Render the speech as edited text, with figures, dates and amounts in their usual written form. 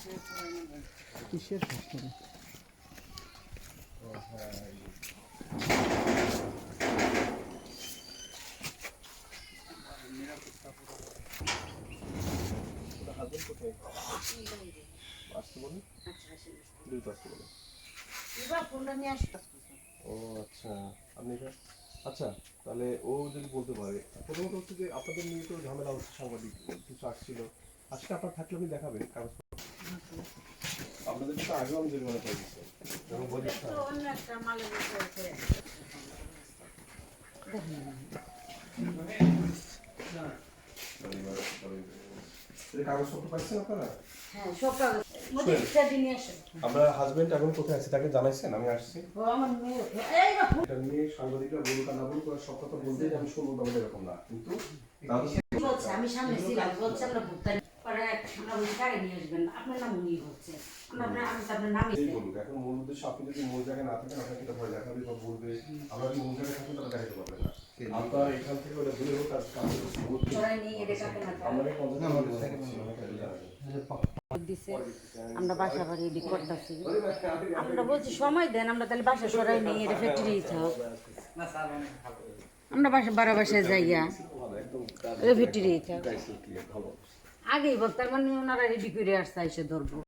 কিসের ফ্যাক্টরি? ও আচ্ছা, আপনি আচ্ছা, তাহলে ও যদি বলতে পারে, প্রথমত হচ্ছে যে আপনাদের নিয়ে তো ঝামেলা হচ্ছে, সাংবাদিক কিছু আসছিল, আজকে আপনার থাকলে আপনি দেখাবেন কাগজপত্র। আপনাদের তো আগেও আমি জরিমানা করে দিচ্ছি এবং বলিস কাগজপত্র পাইছেন আপনারা? আমরা হাজবেন্ড এখন কোথায় আছি তাকে জানাইছেন? আমি আসছি এটা নিয়ে সাংবাদিকরা বলুক আর না বলুক, সব কথা বলতে আমি শুনবো, তবে এরকম না, কিন্তু আমি সামনে ছিলাম, বলছে আমরা ভুক্তানি পরে আমরা বলি কারে নিয়ে আসবেন, আপনার নাম উনি হচ্ছে আমি তো আপনার নামই বলুক। এখন মূল উদ্দেশ্য, আপনি যদি মূল জায়গায় না থাকেন আপনাকে তো ভয় দেখাবে বা বলবে, আমরা যদি মূল জায়গায় থাকেন তারা দেখাতে পারবে না। আপনার এখান থেকে ওটা দূরে হোক, আর সরাই নিয়ে এটা কাকে না দিছে, আমরা বাসা বাড়ি এদিক করতেছি, আমরা বলছি সময় দেন, আমরা তাহলে বাসা সরাই নিয়ে এটা ফ্যাক্টরি থাক, আমরা বাসা বারো বাসায় যাইয়া ফ্যাক্টরি থাক আগেই বলতাম, মানে ওনারা রেডি করে আসছে এসে ধরবো।